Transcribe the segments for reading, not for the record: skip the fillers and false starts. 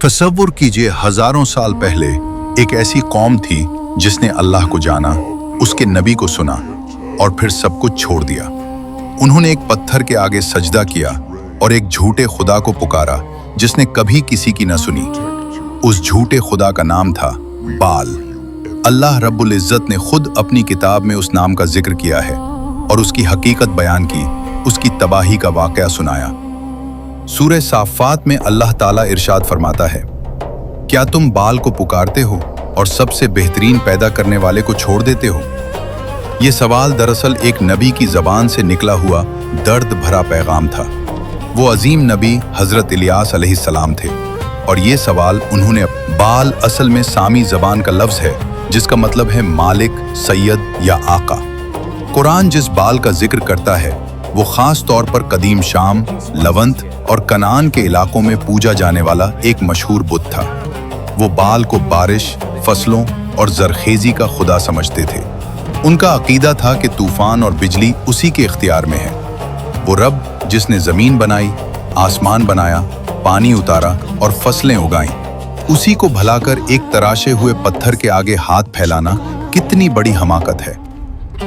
तसव्वुर कीजिए, हजारों साल पहले एक ऐसी कौम थी जिसने अल्लाह को जाना, उसके नबी को सुना और फिर सब कुछ छोड़ दिया। उन्होंने एक पत्थर के आगे सजदा किया और एक झूठे खुदा को पुकारा जिसने कभी किसी की न सुनी। उस झूठे खुदा का नाम था बाल। अल्लाह रब्बुल इज़्ज़त ने खुद अपनी किताब में उस नाम का जिक्र किया है और उसकी हकीकत बयान की, उसकी तबाही का वाक़या सुनाया। सूरह साफ़ात में अल्लाह ताला इरशाद फरमाता है, क्या तुम बाल को पुकारते हो और सबसे बेहतरीन पैदा करने वाले को छोड़ देते हो? ये सवाल दरअसल एक नबी की ज़बान से निकला हुआ दर्द भरा पैगाम था। वो अजीम नबी हज़रत इलियास अलैहिस्सलाम थे और ये सवाल उन्होंने बाल असल में सामी ज़बान का लफ्ज़ है जिसका मतलब है मालिक, सैयद या आका। कुरान जिस बाल का जिक्र करता है वो ख़ास तौर पर कदीम शाम, लवंत और कनान के इलाकों में पूजा जाने वाला एक मशहूर बुत था। वो बाल को बारिश, फसलों और जरखेज़ी का खुदा समझते थे। उनका अकीदा था कि तूफान और बिजली उसी के इख्तियार में है। वो रब जिसने ज़मीन बनाई, आसमान बनाया, पानी उतारा और फसलें उगाईं, उसी को भलाकर एक तराशे हुए पत्थर के आगे हाथ फैलाना कितनी बड़ी हमाकत है।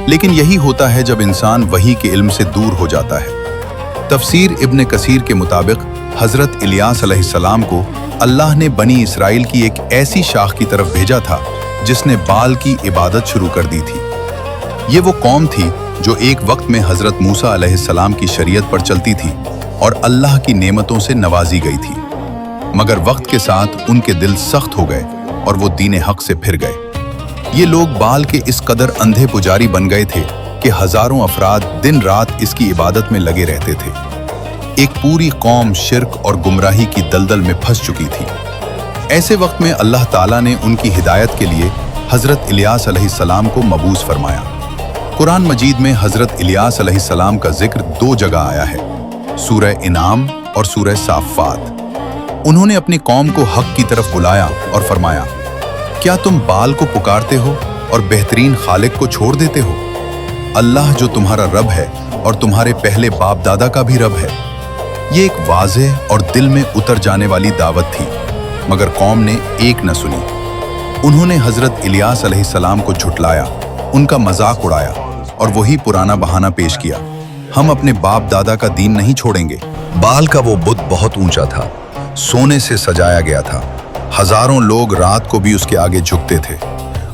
लेकिन यही होता है जब इंसान वही के इल्म से दूर हो जाता है। तफसीर इब्न कसीर के मुताबिक हज़रत इलियास अलैहिस्सलाम को अल्लाह ने बनी इसराइल की एक ऐसी शाख की तरफ भेजा था जिसने बाल की इबादत शुरू कर दी थी। ये वो कौम थी जो एक वक्त में हज़रत मूसा अलैहिस्सलाम की शरीयत पर चलती थी और अल्लाह की नेमतों से नवाजी गई थी, मगर वक्त के साथ उनके दिल सख्त हो गए और वो दीन हक से फिर गए। ये लोग बाल के इस कदर अंधे पुजारी बन गए थे कि हजारों अफराद दिन रात इसकी इबादत में लगे रहते थे। एक पूरी कौम शिर्क और गुमराही की दलदल में फंस चुकी थी। ऐसे वक्त में अल्लाह ताला ने उनकी हिदायत के लिए हज़रत इलियास अलैहिस्सलाम को मबूस फरमाया। कुरान मजीद में हज़रत इलियास अलैहिस्सलाम का जिक्र 2 जगह आया है, सूरह इनाम और सूरह साफ़ात। उन्होंने अपनी कौम को हक की तरफ बुलाया और फरमाया, क्या तुम बाल को पुकारते हो और बेहतरीन खालिक को छोड़ देते हो? अल्लाह जो तुम्हारा रब है और तुम्हारे पहले बाप दादा का भी रब है। ये एक वाज़ेह और दिल में उतर जाने वाली दावत थी, मगर कौम ने एक न सुनी। उन्होंने हज़रत इलियास अलैहिस्सलाम को झुटलाया, उनका मजाक उड़ाया और वही पुराना बहाना पेश किया, हम अपने बाप दादा का दीन नहीं छोड़ेंगे। बाल का वो बुत बहुत ऊंचा था, सोने से सजाया गया था। हजारों लोग रात को भी उसके आगे झुकते थे।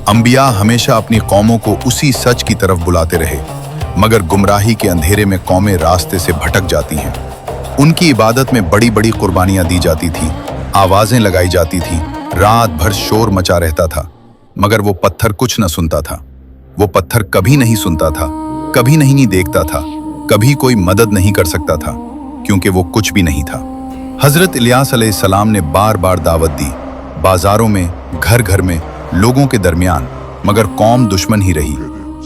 अंबिया हमेशा अपनी कौमों को उसी सच की तरफ बुलाते रहे, मगर गुमराही के अंधेरे में कौमें रास्ते से भटक जाती हैं। उनकी इबादत में बड़ी बड़ी कुर्बानियां दी जाती थी, आवाजें लगाई जाती थी, रात भर शोर मचा रहता था, मगर वो पत्थर कुछ न सुनता था। वो पत्थर कभी नहीं सुनता था, कभी नहीं देखता था, कभी कोई मदद नहीं कर सकता था, क्योंकि वो कुछ भी नहीं था। हज़रत इलियास अलैहिस्सलाम ने बार बार दावत दी, बाजारों में, घर घर में, लोगों के दरमियान, मगर कौम दुश्मन ही रही।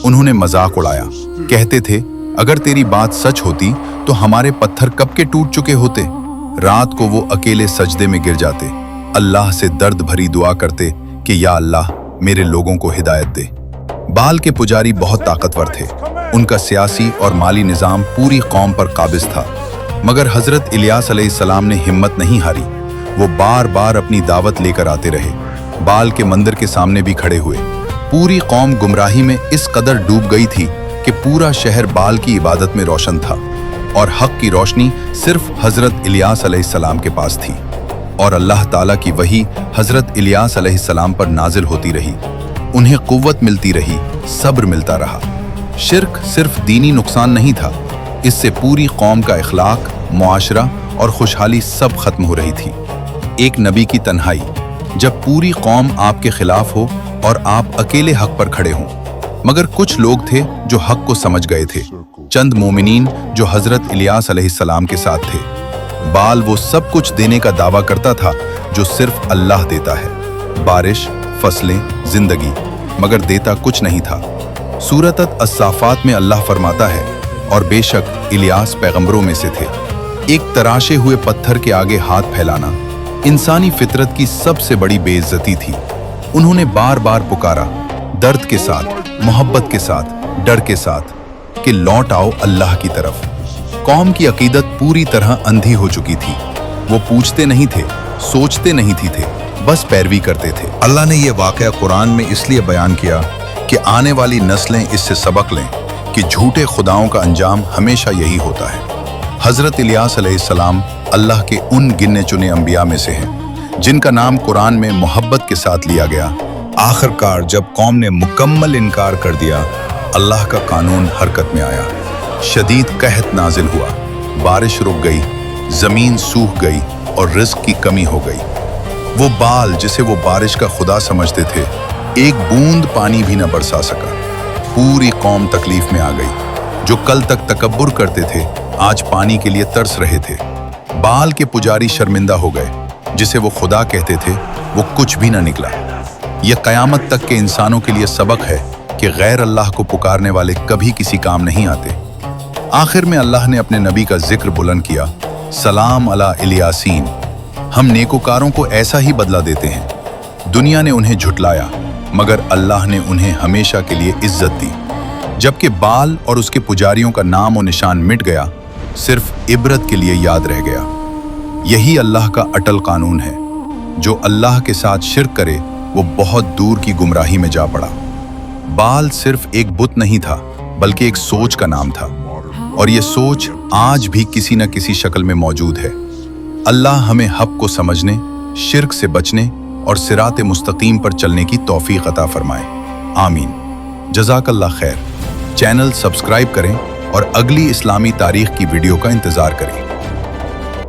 उन्होंने मजाक उड़ाया, कहते थे, अगर तेरी बात सच होती तो हमारे पत्थर कब के टूट चुके होते। रात को वो अकेले सजदे में गिर जाते, अल्लाह से दर्द भरी दुआ करते कि या अल्लाह मेरे लोगों को हिदायत दे। बाल के पुजारी बहुत ताकतवर थे, उनका सियासी और माली निज़ाम पूरी कौम पर काबिज था, मगर हज़रत इलियास अलैहिस्सलाम ने हिम्मत नहीं हारी। वो बार बार अपनी दावत लेकर आते रहे, बाल के मंदिर के सामने भी खड़े हुए। पूरी कौम गुमराही में इस कदर डूब गई थी कि पूरा शहर बाल की इबादत में रोशन था और हक की रोशनी सिर्फ हज़रत इलियास अलैहिस्सलाम के पास थी। और अल्लाह ताला की वही हज़रत इलियास अलैहिस्सलाम पर नाजिल होती रही, उन्हें कुव्वत मिलती रही, सब्र मिलता रहा। शिर्क सिर्फ दीनी नुकसान नहीं था, इससे पूरी कौम का इखलाक, मुआशरा और खुशहाली सब खत्म हो रही थी। एक नबी की तन्हाई, जब पूरी कौम आपके खिलाफ हो और आप अकेले हक पर खड़े हों। मगर कुछ लोग थे जो हक को समझ गए थे, चंद मोमिनीन जो हज़रत इलियास अलैहिस्सलाम के साथ थे। बाल वो सब कुछ देने का दावा करता था जो सिर्फ अल्लाह देता है, बारिश, फसलें, जिंदगी, मगर देता कुछ नहीं था। सूरत अस-साफ़ात में अल्लाह फरमाता है, और बेशक इलियास पैगंबरों में से थे। एक तराशे हुए पत्थर के आगे हाथ फैलाना इंसानी फितरत की सबसे बड़ी बेइज्जती थी। उन्होंने बार बार पुकारा, दर्द के साथ, मोहब्बत के साथ, डर के साथ, कि लौट आओ अल्लाह की तरफ। कौम की अकीदत पूरी तरह अंधी हो चुकी थी। वो पूछते नहीं थे सोचते नहीं थे, बस पैरवी करते थे। अल्लाह ने ये वाकया कुरान में इसलिए बयान किया कि आने वाली नस्लें इससे सबक लें कि झूठे खुदाओं का अंजाम हमेशा यही होता है। हजरत इलियास अलैहिस्सलाम अल्लाह के उन गिने चुने अंबिया में से हैं जिनका नाम कुरान में मोहब्बत के साथ लिया गया। आखिरकार जब कौम ने मुकम्मल इनकार कर दिया, अल्लाह का कानून हरकत में आया। शदीद कहत नाजिल हुआ, बारिश रुक गई, जमीन सूख गई और रिस्क की कमी हो गई। वो बाल जिसे वो बारिश का खुदा समझते थे, एक बूंद पानी भी न बरसा सका। पूरी कौम तकलीफ में आ गई। जो कल तक तकब्बुर करते थे, आज पानी के लिए तरस रहे थे। बाल के पुजारी शर्मिंदा हो गए। जिसे वो खुदा कहते थे, वो कुछ भी न निकला। यह कयामत तक के इंसानों के लिए सबक है कि गैर अल्लाह को पुकारने वाले कभी किसी काम नहीं आते। आखिर में अल्लाह ने अपने नबी का जिक्र बुलंद किया, सलाम अला इलियासीन। हम नेकोकारों को ऐसा ही बदला देते हैं। दुनिया ने उन्हें झुटलाया, मगर अल्लाह ने उन्हें हमेशा के लिए इज्जत दी। जबकि बाल और उसके पुजारियों का नाम और निशान मिट गया, सिर्फ इबरत के लिए याद रह गया। यही अल्लाह का अटल कानून है। जो अल्लाह के साथ शिर्क करे, वो बहुत दूर की गुमराही में जा पड़ा। बाल सिर्फ एक बुत नहीं था, बल्कि एक सोच का नाम था, और ये सोच आज भी किसी न किसी शक्ल में मौजूद है। अल्लाह हमें हक को समझने, शिर्क से बचने और सिराते मुस्तकीम पर चलने की तौफीक अता फरमाए। आमीन। जज़ाकल्लाह खैर। चैनल सब्सक्राइब करें और अगली इस्लामी तारीख की वीडियो का इंतज़ार करें।